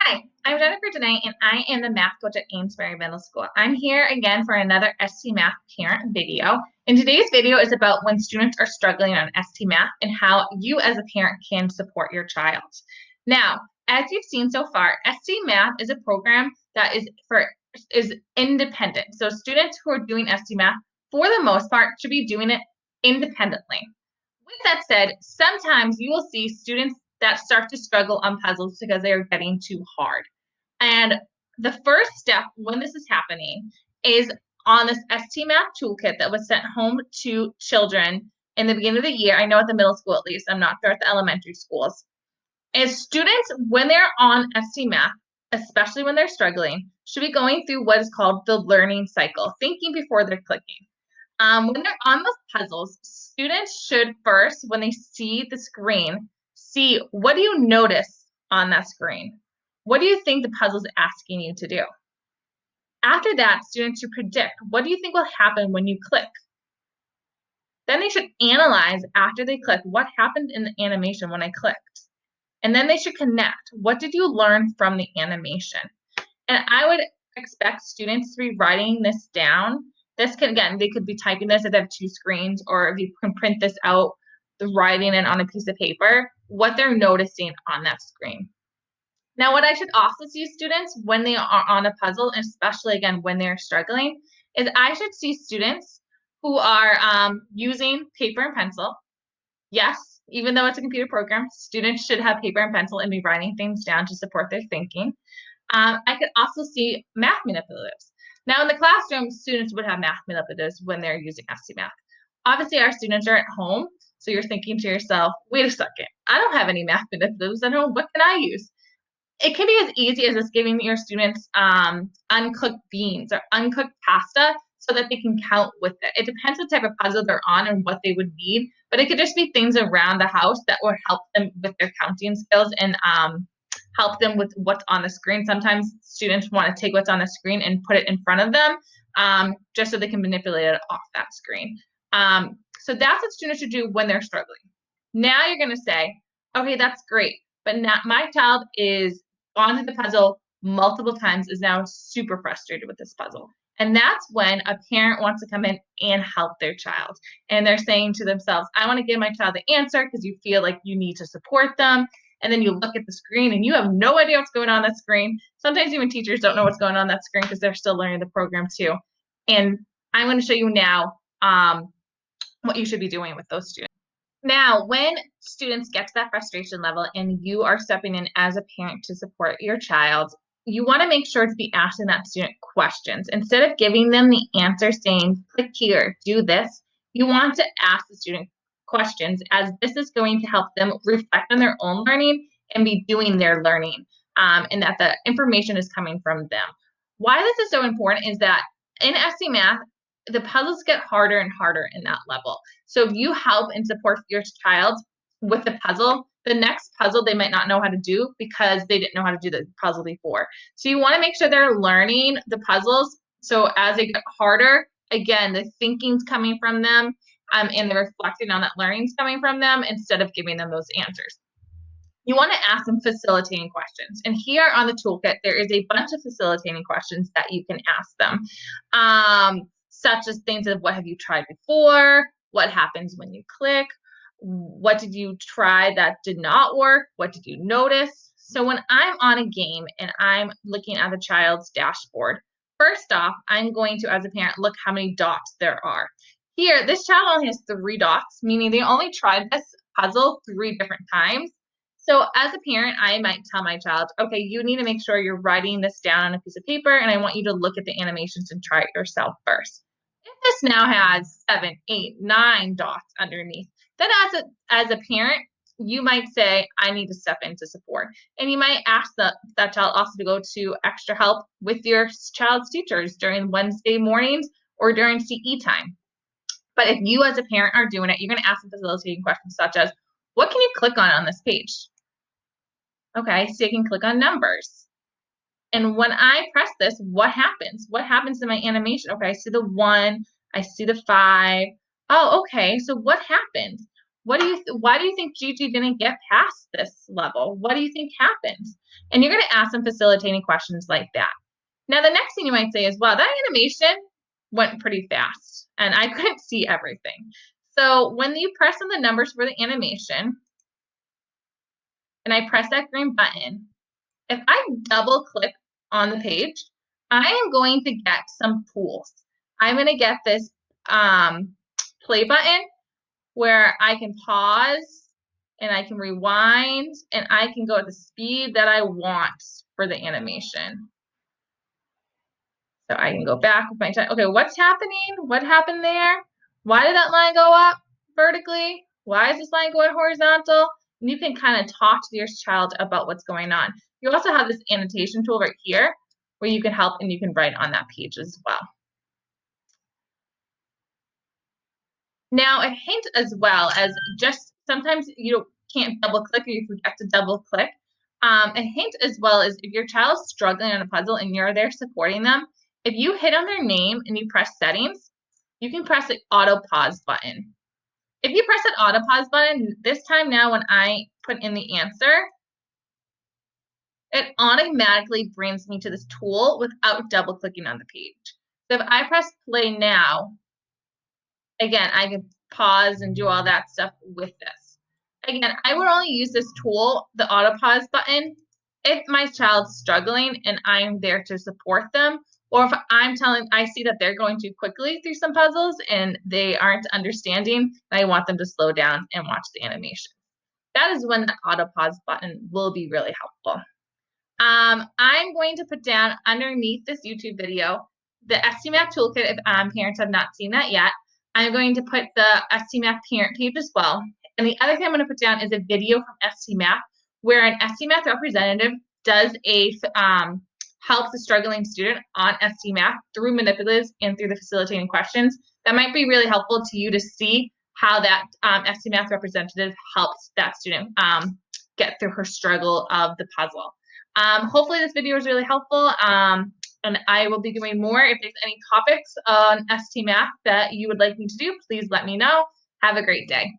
Hi, I'm Jennifer tonight, and I am the math coach at Amesbury Middle School. I'm here again for another ST Math parent video. And today's video is about when students are struggling on ST Math and how you as a parent can support your child. Now, as you've seen so far, ST Math is a program that is independent. So students who are doing ST Math, for the most part, should be doing it independently. With that said, sometimes you will see students that start to struggle on puzzles because they are getting too hard. And the first step when this is happening is on this ST Math toolkit that was sent home to children in the beginning of the year. I know at the middle school at least, I'm not sure at the elementary schools. Is students, when they're on ST Math, especially when they're struggling, should be going through what is called the learning cycle, thinking before they're clicking. When they're on those puzzles, students should first, when they see the screen, see what do you notice on that screen? What do you think the puzzle is asking you to do? After that, students should predict what do you think will happen when you click? Then they should analyze after they click what happened in the animation when I clicked. And then they should connect. What did you learn from the animation? And I would expect students to be writing this down. This can, again, they could be typing this if they have two screens, or if you can print this out, the writing it on a piece of paper, what they're noticing on that screen. Now, what I should also see students when they are on a puzzle, and especially, again, when they're struggling, is I should see students who are using paper and pencil. Yes, even though it's a computer program, students should have paper and pencil and be writing things down to support their thinking. I could also see math manipulatives. Now, in the classroom, students would have math manipulatives when they're using ST Math. Obviously, our students are at home, so you're thinking to yourself, wait a second, I don't have any math manipulatives at home. What can I use? It can be as easy as just giving your students uncooked beans or uncooked pasta so that they can count with it. It depends what type of puzzle they're on and what they would need, but it could just be things around the house that would help them with their counting skills and help them with what's on the screen. Sometimes students want to take what's on the screen and put it in front of them just so they can manipulate it off that screen. So that's what students should do when they're struggling. Now you're going to say, okay, that's great, but now my child is gone through the puzzle multiple times, is now super frustrated with this puzzle. And that's when a parent wants to come in and help their child. And they're saying to themselves, I want to give my child the answer because you feel like you need to support them. And then you look at the screen and you have no idea what's going on that screen. Sometimes even teachers don't know what's going on that screen because they're still learning the program too. And I'm going to show you now what you should be doing with those students. Now, when students get to that frustration level and you are stepping in as a parent to support your child, you want to make sure to be asking that student questions. Instead of giving them the answer saying, click here, do this, you want to ask the student questions, as this is going to help them reflect on their own learning and be doing their learning, and that the information is coming from them. Why this is so important is that in ST Math, the puzzles get harder and harder in that level. So if you help and support your child with the puzzle, the next puzzle they might not know how to do because they didn't know how to do the puzzle before. So you want to make sure they're learning the puzzles. So as they get harder, again, the thinking's coming from them, and they're reflecting on that learning's coming from them instead of giving them those answers. You want to ask them facilitating questions. And here on the toolkit, there is a bunch of facilitating questions that you can ask them, such as things of what have you tried before? What happens when you click? What did you try that did not work? What did you notice? So when I'm on a game and I'm looking at the child's dashboard, first off, I'm going to, as a parent, look how many dots there are. Here, this child only has 3 dots, meaning they only tried this puzzle 3 different times. So as a parent, I might tell my child, okay, you need to make sure you're writing this down on a piece of paper, and I want you to look at the animations and try it yourself first. If this now has 7, 8, 9 dots underneath, then as a parent, you might say, I need to step in to support. And you might ask that child also to go to extra help with your child's teachers during Wednesday mornings or during CE time. But if you as a parent are doing it, you're going to ask them facilitating questions such as, what can you click on this page? Okay, so you can click on numbers. And when I press this, what happens? What happens to my animation? Okay, I see the 1, I see the 5. Oh, okay, so what happened? why do you think Gigi didn't get past this level? What do you think happened? And you're going to ask them facilitating questions like that. Now, the next thing you might say is, well, that animation went pretty fast and I couldn't see everything. So when you press on the numbers for the animation and I press that green button, if I double click on the page, I am going to get some tools. I'm going to get this play button where I can pause and I can rewind and I can go at the speed that I want for the animation. So I can go back with my time. Okay, what's happening? What happened there? Why did that line go up vertically? Why is this line going horizontal? And you can kind of talk to your child about what's going on. You also have this annotation tool right here where you can help and you can write on that page as well. Now, a hint as well as just sometimes you can't double click or you forget to double click. A hint as well is if your child's struggling on a puzzle and you're there supporting them, if you hit on their name and you press settings, you can press the auto pause button. If you press that auto pause button, this time now when I put in the answer, it automatically brings me to this tool without double clicking on the page. So if I press play now, again, I can pause and do all that stuff with this. Again, I would only use this tool, the auto pause button, if my child's struggling and I'm there to support them, or if I see that they're going too quickly through some puzzles and they aren't understanding, and I want them to slow down and watch the animation. That is when the auto pause button will be really helpful. I'm going to put down underneath this YouTube video the STMath toolkit if parents have not seen that yet. I'm going to put the STMath parent page as well. And the other thing I'm going to put down is a video from STMath where an STMath representative does helps the struggling student on STMath through manipulatives and through the facilitating questions. That might be really helpful to you to see how that STMath representative helps that student get through her struggle of the puzzle. Hopefully this video is really helpful, and I will be doing more. If there's any topics on STMath that you would like me to do, please let me know. Have a great day.